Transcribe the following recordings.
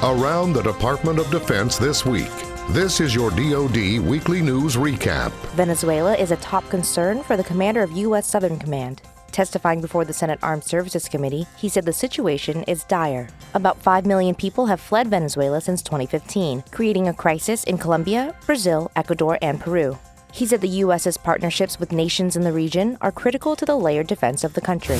Around the Department of Defense this week. This is your DoD Weekly News Recap. Venezuela is a top concern for the commander of U.S. Southern Command. Testifying before the Senate Armed Services Committee, he said the situation is dire. About 5 million people have fled Venezuela since 2015, creating a crisis in Colombia, Brazil, Ecuador, and Peru. He said the U.S.'s partnerships with nations in the region are critical to the layered defense of the country.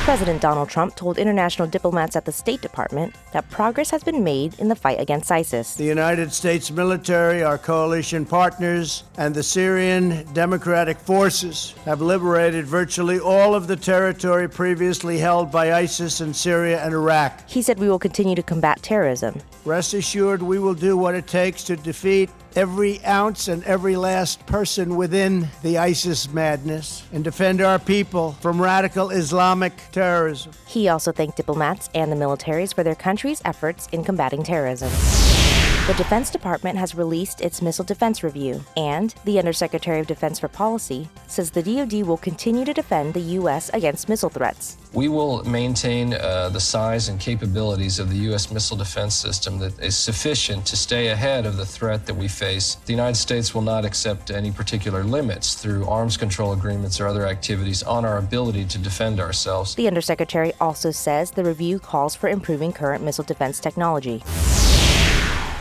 President Donald Trump told international diplomats at the State Department that progress has been made in the fight against ISIS. The United States military, our coalition partners, and the Syrian Democratic Forces have liberated virtually all of the territory previously held by ISIS in Syria and Iraq. He said we will continue to combat terrorism. Rest assured, we will do what it takes to defeat every ounce and every last person within the ISIS madness and defend our people from radical Islamic terrorism. He also thanked diplomats and the militaries for their country's efforts in combating terrorism. The Defense Department has released its Missile Defense Review, and the Undersecretary of Defense for Policy says the DoD will continue to defend the U.S. against missile threats. We will maintain the size and capabilities of the U.S. missile defense system that is sufficient to stay ahead of the threat that we face. The United States will not accept any particular limits through arms control agreements or other activities on our ability to defend ourselves. The Undersecretary also says the review calls for improving current missile defense technology.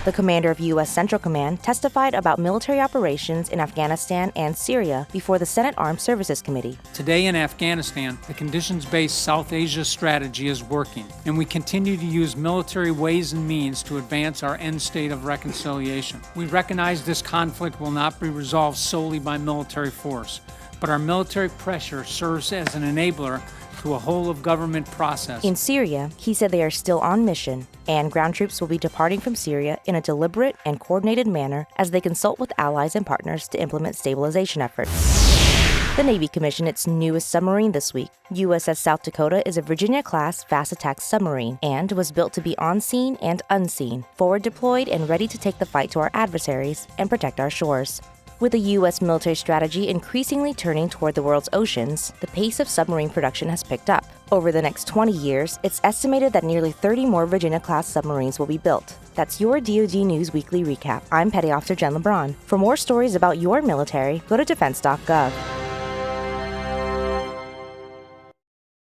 The commander of U.S. Central Command testified about military operations in Afghanistan and Syria before the Senate Armed Services Committee. Today in Afghanistan, the conditions-based South Asia strategy is working, and we continue to use military ways and means to advance our end state of reconciliation. We recognize this conflict will not be resolved solely by military force, but our military pressure serves as an enabler to a whole-of-government process. In Syria, he said they are still on mission, and ground troops will be departing from Syria in a deliberate and coordinated manner as they consult with allies and partners to implement stabilization efforts. The Navy commissioned its newest submarine this week. USS South Dakota is a Virginia-class fast attack submarine and was built to be on-scene and unseen, forward deployed and ready to take the fight to our adversaries and protect our shores. With the U.S. military strategy increasingly turning toward the world's oceans, the pace of submarine production has picked up. Over the next 20 years, it's estimated that nearly 30 more Virginia-class submarines will be built. That's your DoD News Weekly Recap. I'm Petty Officer Jen LeBron. For more stories about your military, go to defense.gov.